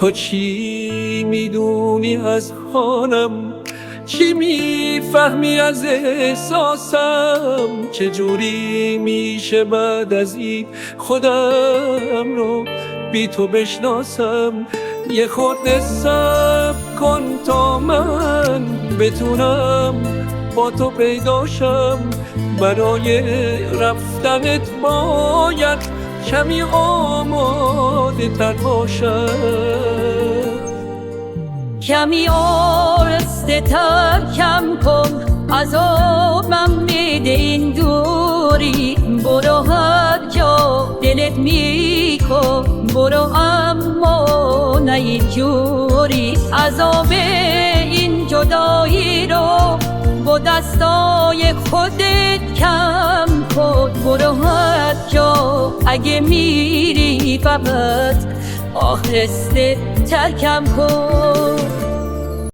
تو چی میدونی از حالم؟ چی میفهمی از احساسم؟ چجوری میشه بعد از این خودم رو بی تو بشناسم؟ یه خورده صبر کن تا من بتونم با تو پیداشم. برای رفتنت باید کمی آماده تر باشم. کمی آرسته تر کم کن، عذابم میده این دوری. برو هر جا دلت میکن برو، اما نه اینجوری. عذاب این جدایی رو با دستای خودت کم کن. برو هر جا اگه میری فقط آهسته تر کم کن.